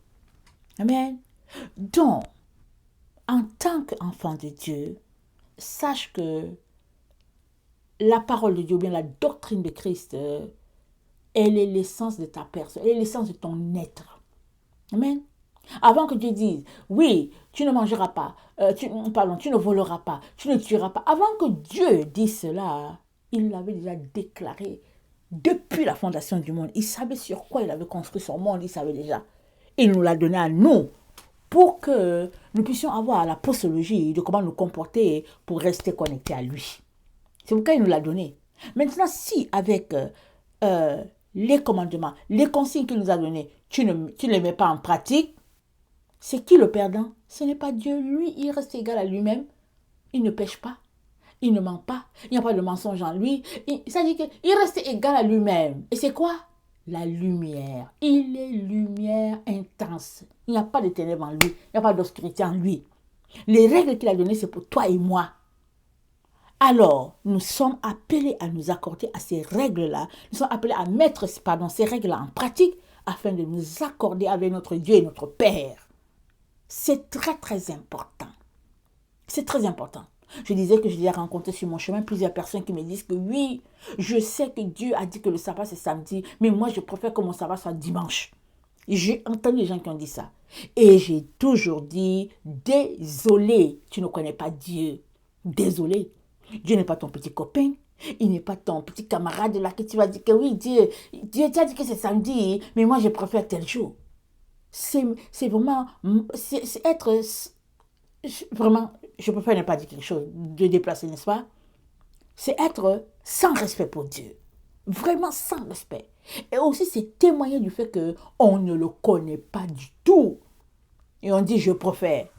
Amen. Donc, en tant qu'enfant de Dieu, sache que la parole de Dieu, ou bien la doctrine de Christ, elle est l'essence de ta personne, elle est l'essence de ton être. Amen. Avant que Dieu dise, oui, tu ne mangeras pas, tu ne voleras pas, tu ne tueras pas. Avant que Dieu dise cela, il l'avait déjà déclaré depuis la fondation du monde. Il savait sur quoi il avait construit son monde, il savait déjà. Il nous l'a donné à nous pour que nous puissions avoir la posologie de comment nous comporter pour rester connectés à lui. C'est pourquoi il nous l'a donné. Maintenant, si avec les commandements, les consignes qu'il nous a donnés, tu ne les mets pas en pratique, c'est qui le perdant? Ce n'est pas Dieu. Lui, il reste égal à lui-même. Il ne pêche pas. Il ne ment pas. Il n'y a pas de mensonge en lui. Ça dit qu'il reste égal à lui-même. Et c'est quoi? La lumière. Il est lumière intense. Il n'y a pas de ténèbres en lui. Il n'y a pas d'obscurité en lui. Les règles qu'il a données, c'est pour toi et moi. Alors, nous sommes appelés à nous accorder à ces règles-là. Nous sommes appelés à mettre ces règles-là en pratique afin de nous accorder avec notre Dieu et notre Père. C'est très, très important. C'est très important. Je disais que j'ai rencontré sur mon chemin plusieurs personnes qui me disent que oui, je sais que Dieu a dit que le sabbat c'est samedi, mais moi je préfère que mon sabbat soit dimanche. J'ai entendu des gens qui ont dit ça. Et j'ai toujours dit, désolé, tu ne connais pas Dieu. Désolé. Dieu n'est pas ton petit copain. Il n'est pas ton petit camarade là que tu vas dire que oui, Dieu t'a dit que c'est samedi, mais moi je préfère tel jour. C'est vraiment, c'est être, vraiment, je préfère ne pas dire quelque chose de déplacé, n'est-ce pas? C'est être sans respect pour Dieu. Vraiment sans respect. Et aussi, c'est témoigner du fait qu'on ne le connaît pas du tout. Et on dit, je préfère.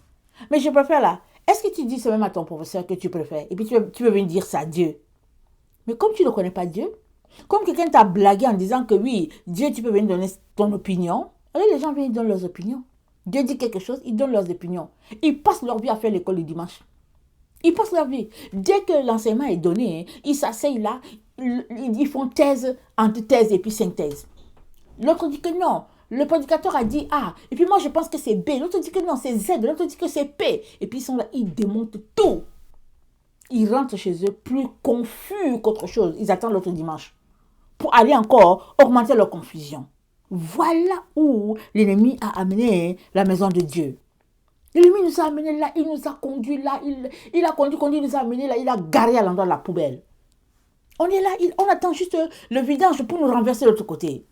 Mais je préfère là. Est-ce que tu dis ça même à ton professeur que tu préfères? Et puis tu veux venir dire ça à Dieu. Mais comme tu ne connais pas Dieu, comme quelqu'un t'a blagué en disant que oui, Dieu, tu peux venir donner ton opinion. Alors les gens viennent donner leurs opinions. Dieu dit quelque chose, ils donnent leurs opinions. Ils passent leur vie à faire l'école du dimanche. Ils passent leur vie. Dès que l'enseignement est donné, ils s'asseyent là, ils font thèse, antithèse et puis synthèse. L'autre dit que non. Le prédicateur a dit A. Et puis moi, je pense que c'est B. L'autre dit que non, c'est Z. L'autre dit que c'est P. Et puis ils sont là, ils démontent tout. Ils rentrent chez eux plus confus qu'autre chose. Ils attendent l'autre dimanche pour aller encore augmenter leur confusion. Voilà où l'ennemi a amené la maison de Dieu. L'ennemi nous a amené là, il nous a conduit là, il a conduit, il nous a amené là, il a garé à l'endroit de la poubelle. On est là, on attend juste le vidange pour nous renverser de l'autre côté.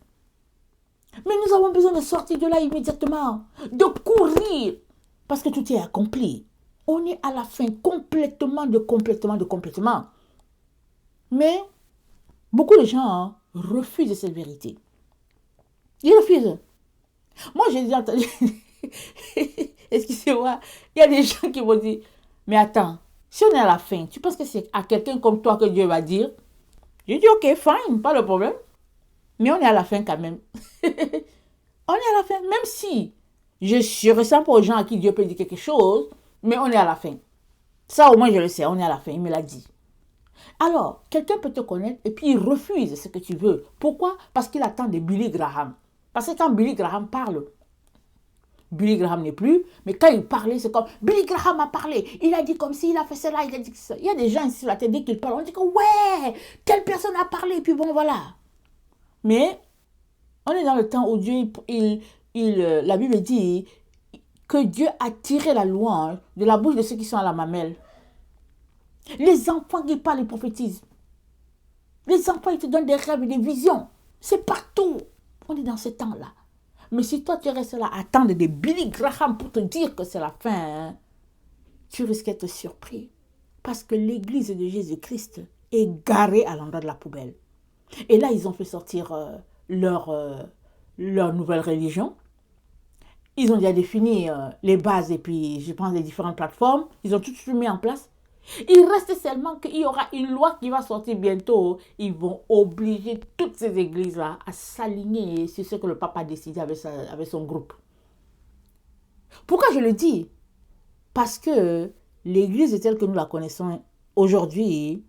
Mais nous avons besoin de sortir de là immédiatement, de courir, parce que tout est accompli. On est à la fin complètement. Mais beaucoup de gens refusent cette vérité. Ils refusent. Moi, j'ai déjà entendu, excusez-moi, il y a des gens qui vont dire, mais attends, si on est à la fin, tu penses que c'est à quelqu'un comme toi que Dieu va dire? J'ai dit, ok, fine, pas de problème. Mais on est à la fin quand même. On est à la fin, même si je ressens pas aux gens à qui Dieu peut dire quelque chose, mais on est à la fin. Ça, au moins, je le sais, on est à la fin, il me l'a dit. Alors, quelqu'un peut te connaître et puis il refuse ce que tu veux. Pourquoi? Parce qu'il attend de Billy Graham. Parce que quand Billy Graham parle, Billy Graham n'est plus, mais quand il parlait, c'est comme Billy Graham a parlé, il a dit comme ci, il a fait cela, il a dit ça. Il y a des gens ici sur la tête, dès qu'ils parlent, on dit que ouais, telle personne a parlé, et puis bon, voilà. Mais on est dans le temps où Dieu, la Bible dit que Dieu a tiré la louange de la bouche de ceux qui sont à la mamelle. Les enfants qui parlent, ils prophétisent. Les enfants, ils te donnent des rêves et des visions. C'est partout. On est dans ce temps-là. Mais si toi, tu restes là à attendre des Billy Graham pour te dire que c'est la fin, tu risques d'être surpris. Parce que l'église de Jésus-Christ est garée à l'endroit de la poubelle. Et là, ils ont fait sortir leur nouvelle religion. Ils ont déjà défini les bases et puis, je pense, les différentes plateformes. Ils ont tout mis en place. Il reste seulement qu'il y aura une loi qui va sortir bientôt. Ils vont obliger toutes ces églises-là à s'aligner sur ce que le pape a décidé avec son groupe. Pourquoi je le dis? Parce que l'église telle que nous la connaissons aujourd'hui,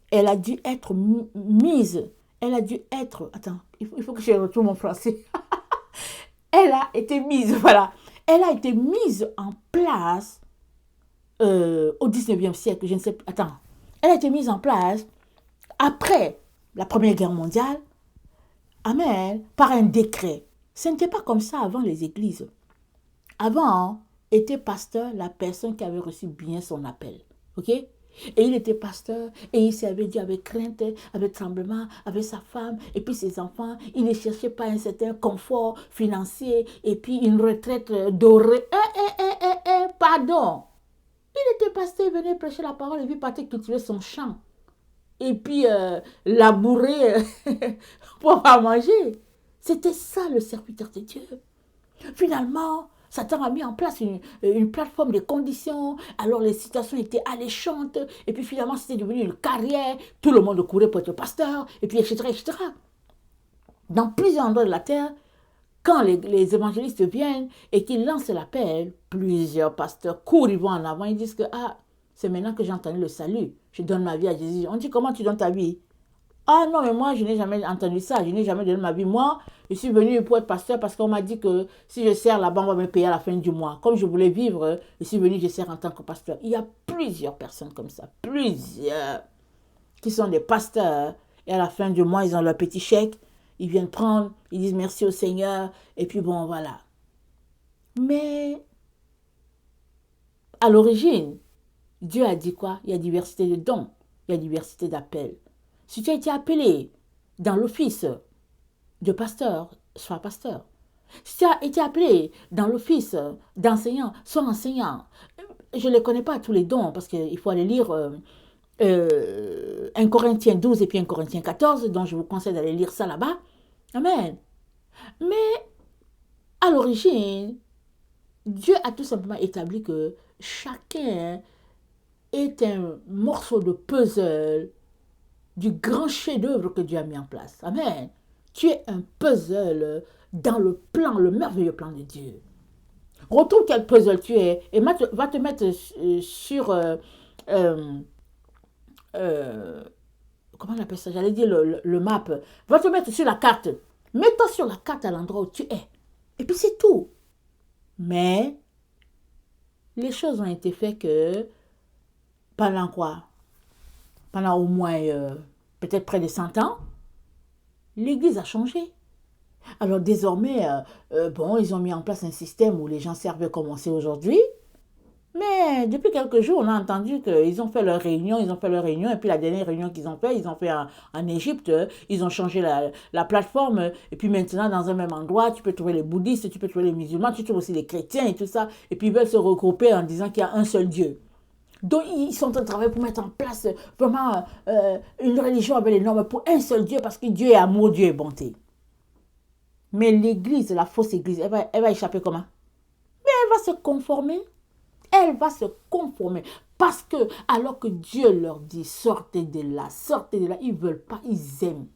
elle a dû être mise. Elle a dû être... Attends, il faut que je retrouve mon français. Elle a été mise, voilà. Elle a été mise en place au 19e siècle, je ne sais plus. Attends. Elle a été mise en place après la Première Guerre mondiale, amen, par un décret. Ce n'était pas comme ça avant les églises. Avant, était pasteur la personne qui avait reçu bien son appel. Ok? Et il était pasteur et il servait Dieu avec crainte, avec tremblement, avec sa femme et puis ses enfants. Il ne cherchait pas un certain confort financier et puis une retraite dorée. Pardon. Il était pasteur, il venait prêcher la parole et puis partait cultiver son champ. Et puis labourer pour avoir manger. C'était ça le serviteur de Dieu. Finalement, Satan a mis en place une plateforme de conditions. Alors les situations étaient alléchantes. Et puis finalement, c'était devenu une carrière. Tout le monde courait pour être pasteur. Et puis etc. etc. Dans plusieurs endroits de la terre, quand les évangélistes viennent et qu'ils lancent l'appel, plusieurs pasteurs courent, ils vont en avant. Ils disent que c'est maintenant que j'ai entendu le salut. Je donne ma vie à Jésus. On dit comment tu donnes ta vie? Ah non, mais moi, je n'ai jamais entendu ça. Je n'ai jamais donné ma vie. Moi, je suis venu pour être pasteur parce qu'on m'a dit que si je sers là-bas, on va me payer à la fin du mois. Comme je voulais vivre, je suis venu, je sers en tant que pasteur. Il y a plusieurs personnes comme ça. Plusieurs. Qui sont des pasteurs. Et à la fin du mois, ils ont leur petit chèque. Ils viennent prendre. Ils disent merci au Seigneur. Et puis bon, voilà. Mais à l'origine, Dieu a dit quoi? Il y a diversité de dons. Il y a diversité d'appels. Si tu as été appelé dans l'office de pasteur, sois pasteur. Si tu as été appelé dans l'office d'enseignant, sois enseignant. Je ne les connais pas tous les dons parce qu'il faut aller lire 1 Corinthiens 12 et puis 1 Corinthiens 14, donc je vous conseille d'aller lire ça là-bas. Amen. Mais à l'origine, Dieu a tout simplement établi que chacun est un morceau de puzzle du grand chef-d'œuvre que Dieu a mis en place. Amen. Tu es un puzzle dans le plan, le merveilleux plan de Dieu. Retrouve quel puzzle tu es et va te mettre sur... comment on appelle ça? J'allais dire le map. Va te mettre sur la carte. Mets-toi sur la carte à l'endroit où tu es. Et puis c'est tout. Mais les choses ont été faites que pendant quoi? Pendant au moins peut-être près de 100 ans, l'Église a changé. Alors désormais, ils ont mis en place un système où les gens servaient comme on sait aujourd'hui. Mais depuis quelques jours, on a entendu qu'ils ont fait leur réunion, et puis la dernière réunion qu'ils ont fait, ils ont fait en Égypte, ils ont changé la plateforme, et puis maintenant, dans un même endroit, tu peux trouver les bouddhistes, tu peux trouver les musulmans, tu trouves aussi les chrétiens et tout ça, et puis ils veulent se regrouper en disant qu'il y a un seul Dieu. Donc, ils sont en train de travailler pour mettre en place vraiment une religion avec les normes pour un seul Dieu, parce que Dieu est amour, Dieu est bonté. Mais l'Église, la fausse Église, elle va échapper comment? Mais elle va se conformer. Elle va se conformer. Parce que, alors que Dieu leur dit, sortez de là, ils ne veulent pas, ils aiment.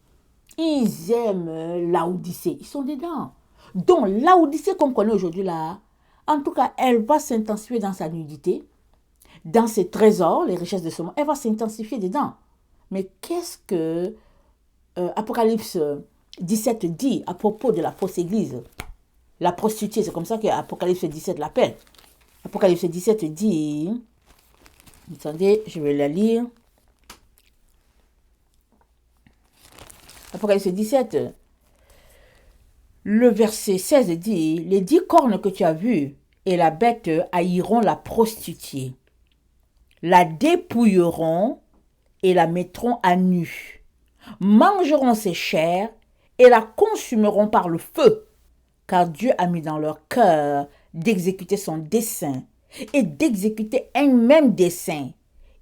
Ils aiment l'Odyssée. Ils sont dedans. Donc, l'Odyssée qu'on connaît aujourd'hui là, en tout cas, elle va s'intensifier dans sa nudité, dans ses trésors, les richesses de ce monde, elle va s'intensifier dedans. Mais qu'est-ce que Apocalypse 17 dit à propos de la fausse église? La prostituée, c'est comme ça qu'Apocalypse 17 l'appelle. Apocalypse 17 dit, attendez, je vais la lire. Apocalypse 17, le verset 16 dit, les 10 cornes que tu as vues et la bête haïront la prostituée, la dépouilleront et la mettront à nu, mangeront ses chairs et la consumeront par le feu, car Dieu a mis dans leur cœur d'exécuter son dessein et d'exécuter un même dessein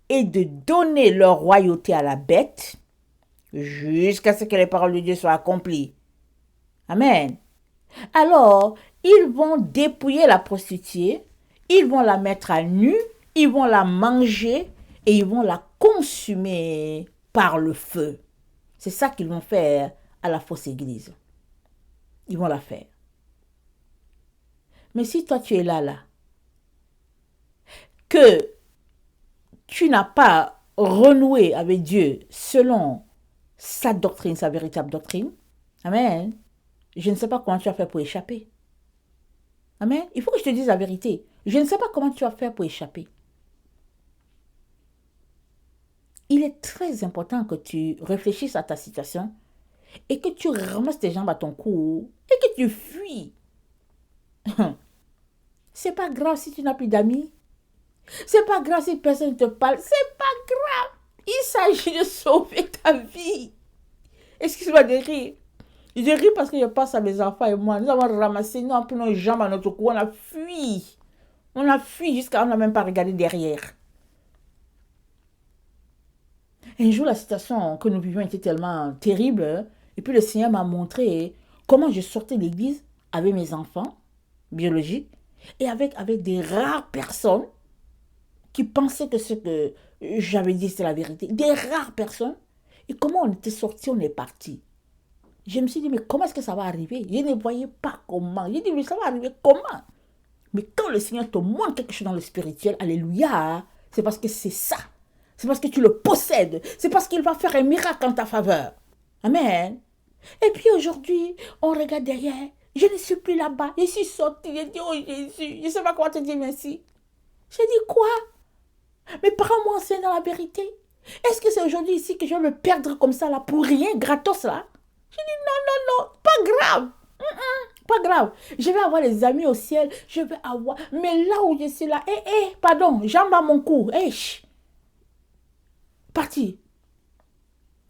et de donner leur royauté à la bête jusqu'à ce que les paroles de Dieu soient accomplies. Amen. Alors, ils vont dépouiller la prostituée, ils vont la mettre à nu, ils vont la manger et ils vont la consumer par le feu. C'est ça qu'ils vont faire à la fausse église. Ils vont la faire. Mais si toi tu es là, que tu n'as pas renoué avec Dieu selon sa doctrine, sa véritable doctrine, amen, je ne sais pas comment tu vas faire pour échapper. Amen. Il faut que je te dise la vérité. Je ne sais pas comment tu vas faire pour échapper. Il est très important que tu réfléchisses à ta situation et que tu ramasses tes jambes à ton cou et que tu fuis. C'est pas grave si tu n'as plus d'amis. C'est pas grave si personne ne te parle. C'est pas grave. Il s'agit de sauver ta vie. Excuse-moi de rire. Je ris parce que je pense à mes enfants et moi. Nous avons ramassé, nous avons pris nos jambes à notre cou. On a fui. On a fui jusqu'à on n'a même pas regardé derrière. Un jour, la situation que nous vivions était tellement terrible. Et puis le Seigneur m'a montré comment je sortais de l'église avec mes enfants biologiques et avec des rares personnes qui pensaient que ce que j'avais dit, c'est la vérité. Des rares personnes. Et comment on était sortis, on est partis. Je me suis dit, mais comment est-ce que ça va arriver? Je ne voyais pas comment. J'ai dit, mais ça va arriver comment? Mais quand le Seigneur te montre quelque chose dans le spirituel, alléluia, c'est parce que c'est ça. C'est parce que tu le possèdes. C'est parce qu'il va faire un miracle en ta faveur. Amen. Et puis aujourd'hui, on regarde derrière. Je ne suis plus là-bas. Je suis sortie. J'ai dit, oh Jésus, je ne sais pas comment te dire merci. J'ai dit, quoi? Mes parents m'ont enseigné dans la vérité. Est-ce que c'est aujourd'hui ici que je vais me perdre comme ça, là, pour rien, gratos, là? J'ai dit, non, pas grave. Pas grave. Je vais avoir les amis au ciel. Je vais avoir... Mais là où je suis là, pardon, jambe à mon cou. Parti.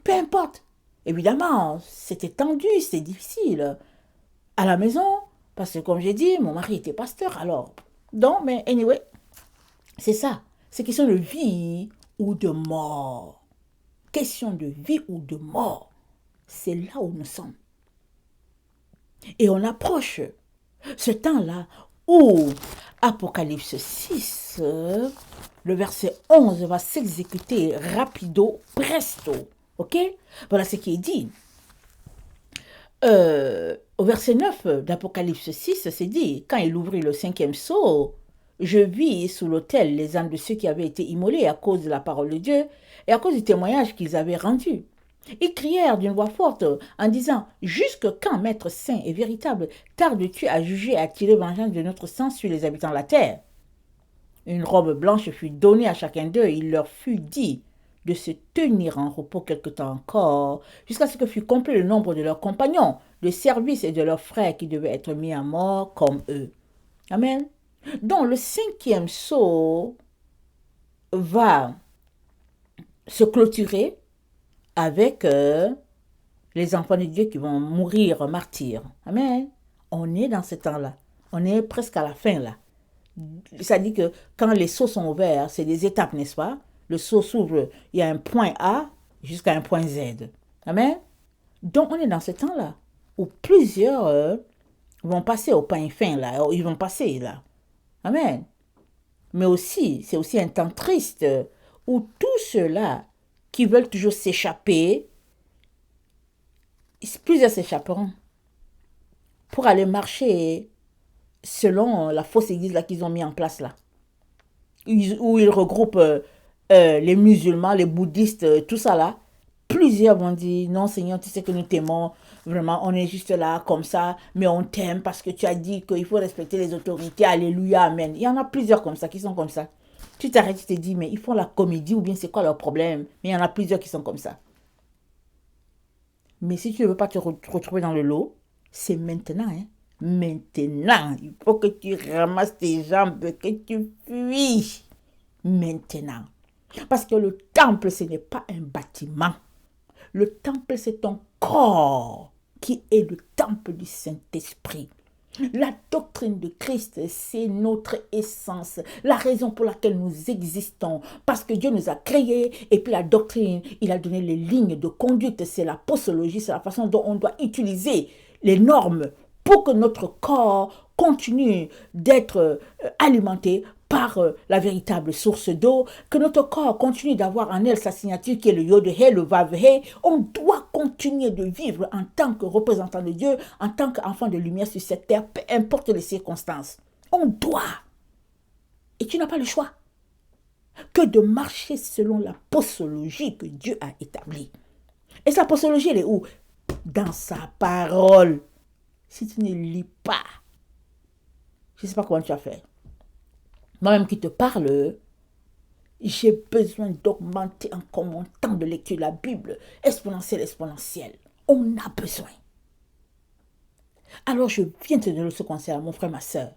Peu importe. Évidemment, c'était tendu, c'était difficile. À la maison, parce que comme j'ai dit, mon mari était pasteur, alors... Donc, mais anyway, c'est ça. C'est question de vie ou de mort. Question de vie ou de mort. C'est là où nous sommes. Et on approche ce temps-là où Apocalypse 6, le verset 11 va s'exécuter rapido, presto. Ok? Voilà ce qui est dit. Au verset 9 d'Apocalypse 6, c'est dit, quand il ouvrit le 5e sceau, je vis sous l'autel les âmes de ceux qui avaient été immolés à cause de la parole de Dieu et à cause du témoignage qu'ils avaient rendu. Ils crièrent d'une voix forte en disant « Jusque quand, Maître saint et véritable, tardes-tu à juger et à tirer vengeance de notre sang sur les habitants de la terre ?» Une robe blanche fut donnée à chacun d'eux et il leur fut dit de se tenir en repos quelque temps encore, jusqu'à ce que fût complet le nombre de leurs compagnons de service et de leurs frères qui devaient être mis à mort comme eux. Amen. Donc le 5e sceau va se clôturer avec les enfants de Dieu qui vont mourir martyrs. Amen. On est dans ce temps-là. On est presque à la fin là. Ça dit que quand les sceaux sont ouverts, c'est des étapes, n'est-ce pas? Le sceau s'ouvre, il y a un point A jusqu'à un point Z. Amen. Donc on est dans ce temps-là où plusieurs vont passer au point fin là. Ils vont passer là. Amen. Mais aussi, c'est aussi un temps triste où tous ceux-là qui veulent toujours s'échapper, plusieurs s'échapperont pour aller marcher selon la fausse église là qu'ils ont mis en place là. Où ils regroupent les musulmans, les bouddhistes, tout ça là. Plusieurs vont dire, non Seigneur, tu sais que nous t'aimons, vraiment, on est juste là comme ça, mais on t'aime parce que tu as dit qu'il faut respecter les autorités, alléluia, amen. Il y en a plusieurs comme ça, qui sont comme ça. Tu t'arrêtes, tu te dis, mais ils font la comédie ou bien c'est quoi leur problème? Mais il y en a plusieurs qui sont comme ça. Mais si tu ne veux pas te retrouver dans le lot, c'est maintenant, hein. Maintenant, il faut que tu ramasses tes jambes, que tu fuis. Maintenant. Parce que le temple, ce n'est pas un bâtiment. Le temple, c'est ton corps qui est le temple du Saint-Esprit. La doctrine de Christ, c'est notre essence, la raison pour laquelle nous existons, parce que Dieu nous a créés, et puis la doctrine, il a donné les lignes de conduite, c'est la posologie, c'est la façon dont on doit utiliser les normes pour que notre corps continue d'être alimenté par la véritable source d'eau, que notre corps continue d'avoir en elle sa signature qui est le Yod-Hé, le Vav-Hé. On doit continuer de vivre en tant que représentant de Dieu, en tant qu'enfant de lumière sur cette terre, peu importe les circonstances. On doit. Et tu n'as pas le choix que de marcher selon la posologie que Dieu a établie. Et sa posologie, elle est où? Dans sa parole. Si tu ne lis pas, je ne sais pas comment tu vas faire. Moi-même qui te parle, j'ai besoin d'augmenter encore mon temps de lecture de la Bible. Exponentiel. On a besoin. Alors je viens te donner ce conseil à mon frère, ma soeur.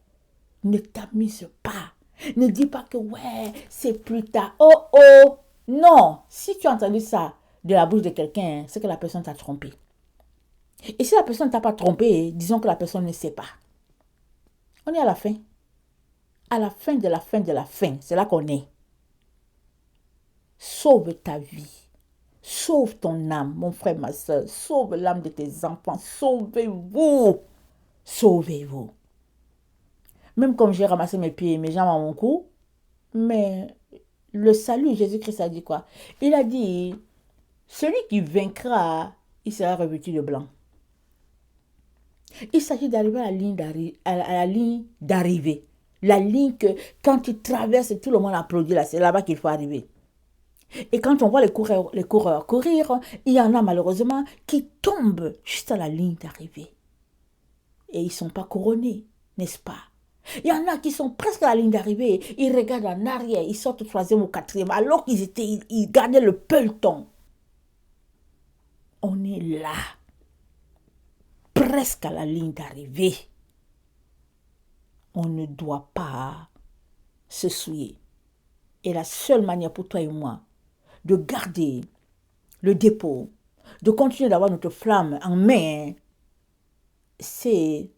Ne t'amuse pas. Ne dis pas que ouais, c'est plus tard. Oh oh. Non. Si tu as entendu ça de la bouche de quelqu'un, c'est que la personne t'a trompé. Et si la personne ne t'a pas trompé, disons que la personne ne sait pas. On est à la fin. À la fin de la fin de la fin. C'est là qu'on est. Sauve ta vie. Sauve ton âme, mon frère, ma soeur. Sauve l'âme de tes enfants. Sauvez-vous. Sauvez-vous. Même comme j'ai ramassé mes pieds et mes jambes à mon cou, mais le salut, Jésus-Christ a dit quoi? Il a dit, celui qui vaincra, il sera revêtu de blanc. Il s'agit d'arriver à la ligne d'arrivée. La ligne que quand tu traverses, tout le monde applaudit là, c'est là-bas qu'il faut arriver. Et quand on voit les coureurs courir, il y en a malheureusement qui tombent juste à la ligne d'arrivée. Et ils ne sont pas couronnés, n'est-ce pas? Il y en a qui sont presque à la ligne d'arrivée, ils regardent en arrière, ils sortent au 3e ou 4e, alors ils gardaient le peloton. On est là, presque à la ligne d'arrivée. On ne doit pas se souiller. Et la seule manière pour toi et moi de garder le dépôt, de continuer d'avoir notre flamme en main, c'est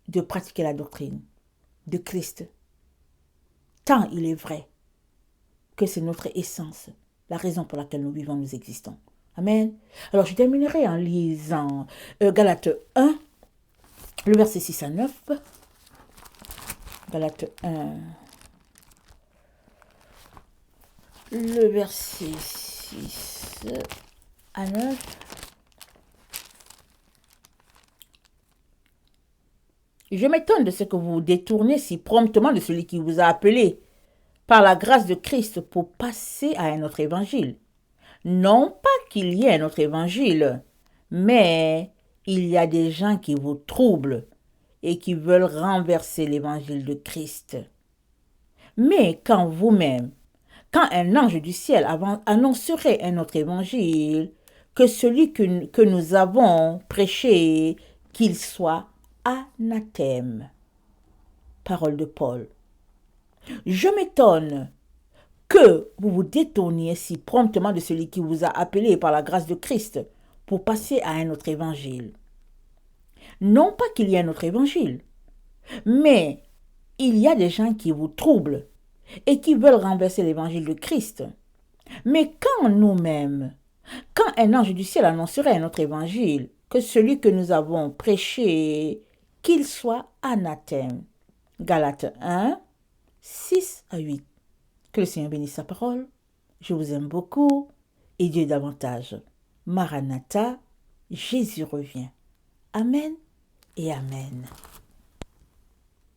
de pratiquer la doctrine de Christ. Tant il est vrai que c'est notre essence, la raison pour laquelle nous vivons, nous existons. Amen. Alors je terminerai en lisant Galates 1, le verset 6 à 9. Galates 1, le verset 6 à 9. Je m'étonne de ce que vous vous détournez si promptement de celui qui vous a appelé par la grâce de Christ pour passer à un autre évangile. Non pas qu'il y ait un autre évangile, mais il y a des gens qui vous troublent et qui veulent renverser l'évangile de Christ. Mais quand un ange du ciel annoncerait un autre évangile que celui que nous avons prêché, qu'il soit anathème. Parole de Paul. Je m'étonne que vous vous détourniez si promptement de celui qui vous a appelé par la grâce de Christ pour passer à un autre évangile. Non pas qu'il y ait un autre évangile, mais il y a des gens qui vous troublent et qui veulent renverser l'évangile de Christ. Mais quand un ange du ciel annoncerait un autre évangile que celui que nous avons prêché, qu'il soit anathème. Galates 1, 6 à 8. Que le Seigneur bénisse sa parole. Je vous aime beaucoup et Dieu davantage. Maranatha, Jésus revient. Amen et Amen.